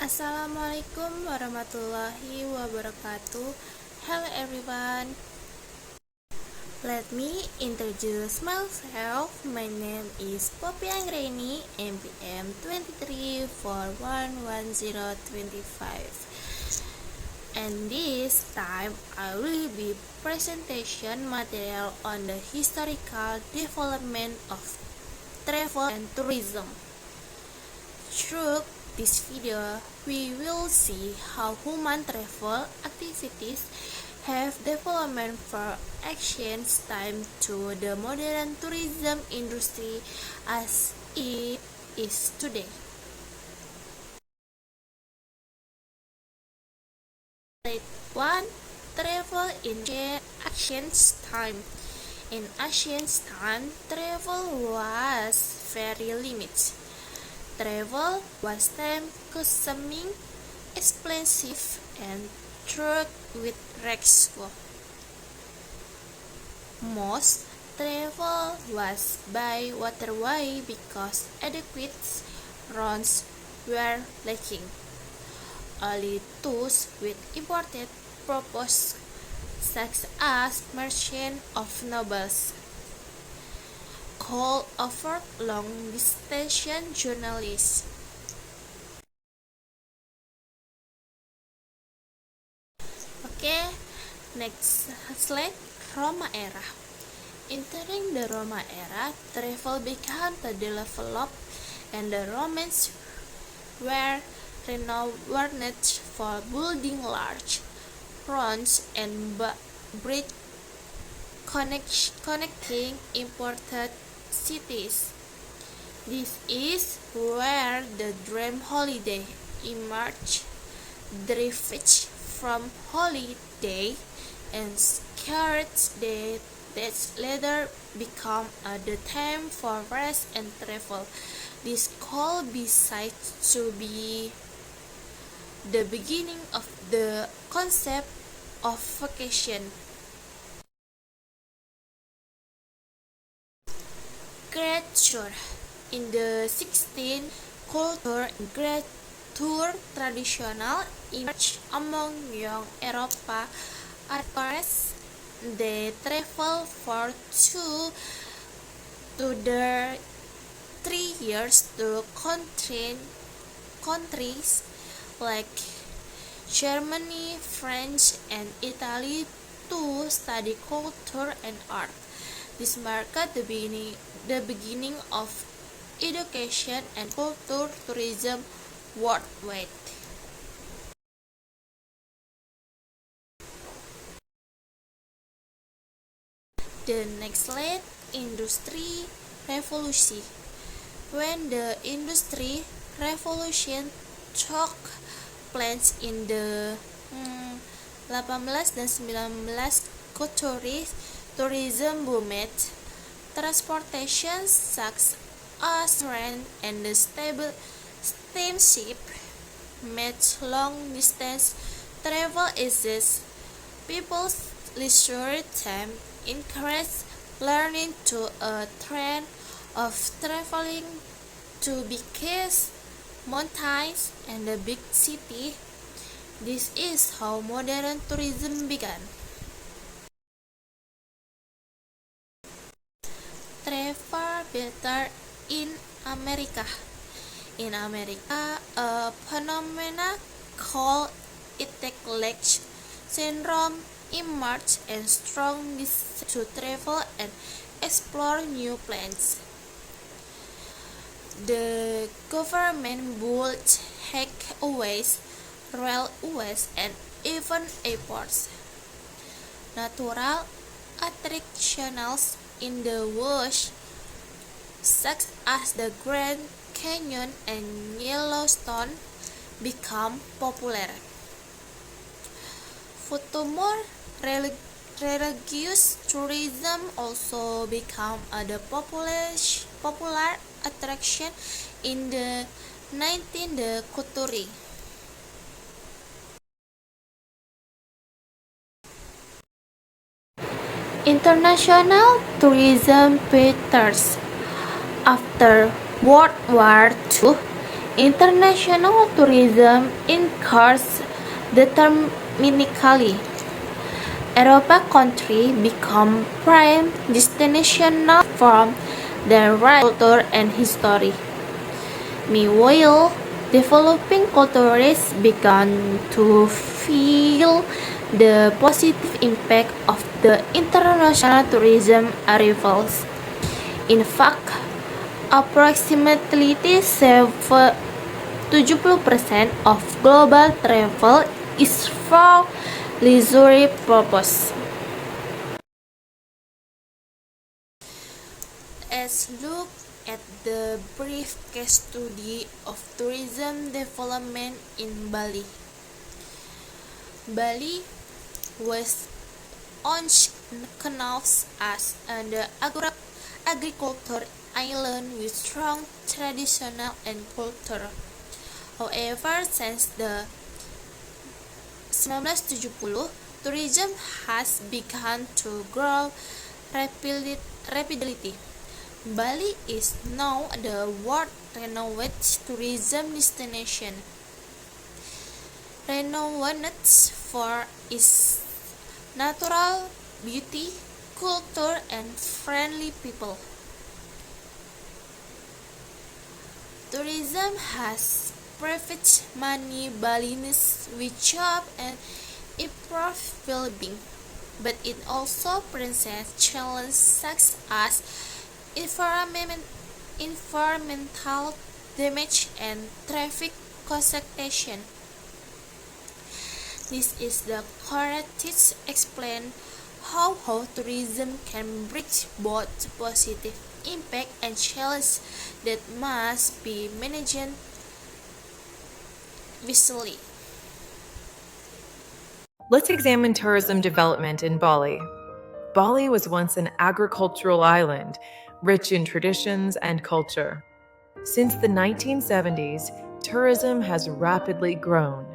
Assalamualaikum warahmatullahi wabarakatuh. Hello everyone. Let me introduce myself. My name is Poppy Anggreni, MPM 23411025. And this time I will be presentation material on the historical development of travel and tourism. Through this video, we will see how human travel activities have developed from ancient time to the modern tourism industry as it is today. One, travel in ancient time. In ancient time, travel was very limited. Travel was time-consuming, expensive, and fraught with risks. Most travel was by waterway because adequate roads were lacking. Only those with important purpose, such as merchants of nobles, could afford long-distance journeys. Okay, next slide, Roma era. Entering the Roma era, travel began to develop and the Romans were renowned for building large roads and bridges connecting important cities. This is where the dream holiday emerged, derived from holiday and scared that later become the time for rest and travel. This could be said to be the beginning of the concept of vacation. Great Tour. In the 16th culture, Great Tour traditional emerged among young Europa artists. They travel for 2 to 3 years to countries like Germany, France, and Italy to study culture and art. This marked the beginning of education and culture tourism worldwide. The next slide, Industry Revolution. When the Industry Revolution took place in the 18 dan 19 century, tourism boomed. Transportation such as train and the steamship made long-distance travel easy. People's leisure time encouraged learning to a trend of traveling to beaches, mountains, and the big city. This is how modern tourism began. Travel better in America. In America, a phenomena called italic syndrome emerged and strong desire to travel and explore new places. The government built highways, railways, and even airports. Natural attractions in the woods, such as the Grand Canyon and Yellowstone, become popular. Furthermore, religious tourism also became a popular attraction in the 19th century. International tourism patterns. After World War II, International tourism incurs determinically. Europa countries become prime destinations from their rich culture and history. Meanwhile, developing countries began to feel the positive impact of the international tourism arrivals. In fact, approximately 70% of global travel is for leisure purposes. Let's look at the brief case study of tourism development in Bali. Bali was once known as an agricultural island with strong traditional and culture. However, since the 1970, tourism has begun to grow rapidly. Bali is now the world-renowned tourism destination, renowned for its natural beauty, culture, and friendly people. Tourism has provided many Balinese with jobs and improved well-being, but it also presents challenges such as environmental damage and traffic congestion. This is the correct explain how tourism can bring both positive impact and challenges that must be managed wisely. Let's examine tourism development in Bali. Bali was once an agricultural island, rich in traditions and culture. Since the 1970s, tourism has rapidly grown.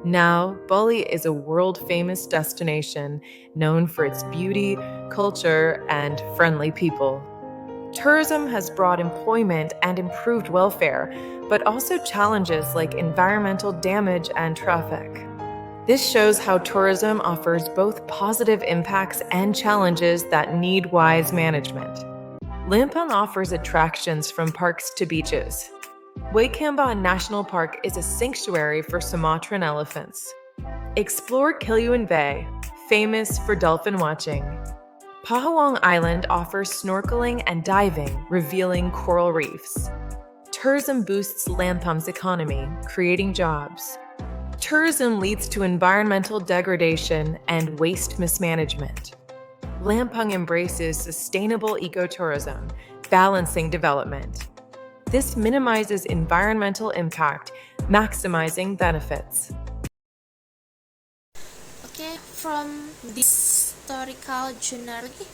Now, Bali is a world-famous destination known for its beauty, culture, and friendly people. Tourism has brought employment and improved welfare, but also challenges like environmental damage and traffic. This shows how tourism offers both positive impacts and challenges that need wise management. Lampung offers attractions from parks to beaches. Waikambas National Park is a sanctuary for Sumatran elephants. Explore Kilauea Bay, famous for dolphin watching. Pahawang Island offers snorkeling and diving, revealing coral reefs. Tourism boosts Lampung's economy, creating jobs. Tourism leads to environmental degradation and waste mismanagement. Lampung embraces sustainable ecotourism, balancing development. This minimizes environmental impact, maximizing benefits. Okay, from this historical journey,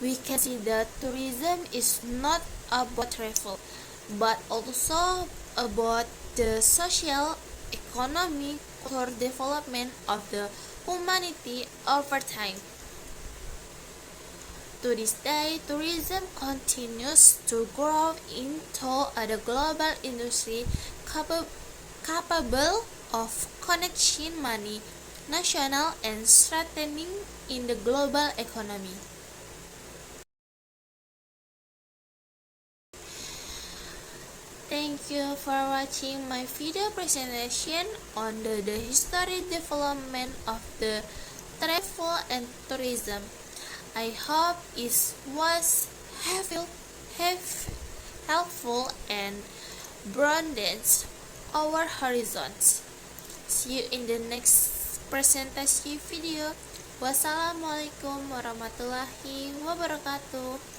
we can see that tourism is not about travel, but also about the social, economic, or development of the humanity over time. To this day, tourism continues to grow into a global industry capable of connecting many national and strengthening in the global economy. Thank you for watching my video presentation on the history development of the travel and tourism. I hope it was helpful and broadens our horizons. See you in the next presentation video. Wassalamualaikum warahmatullahi wabarakatuh.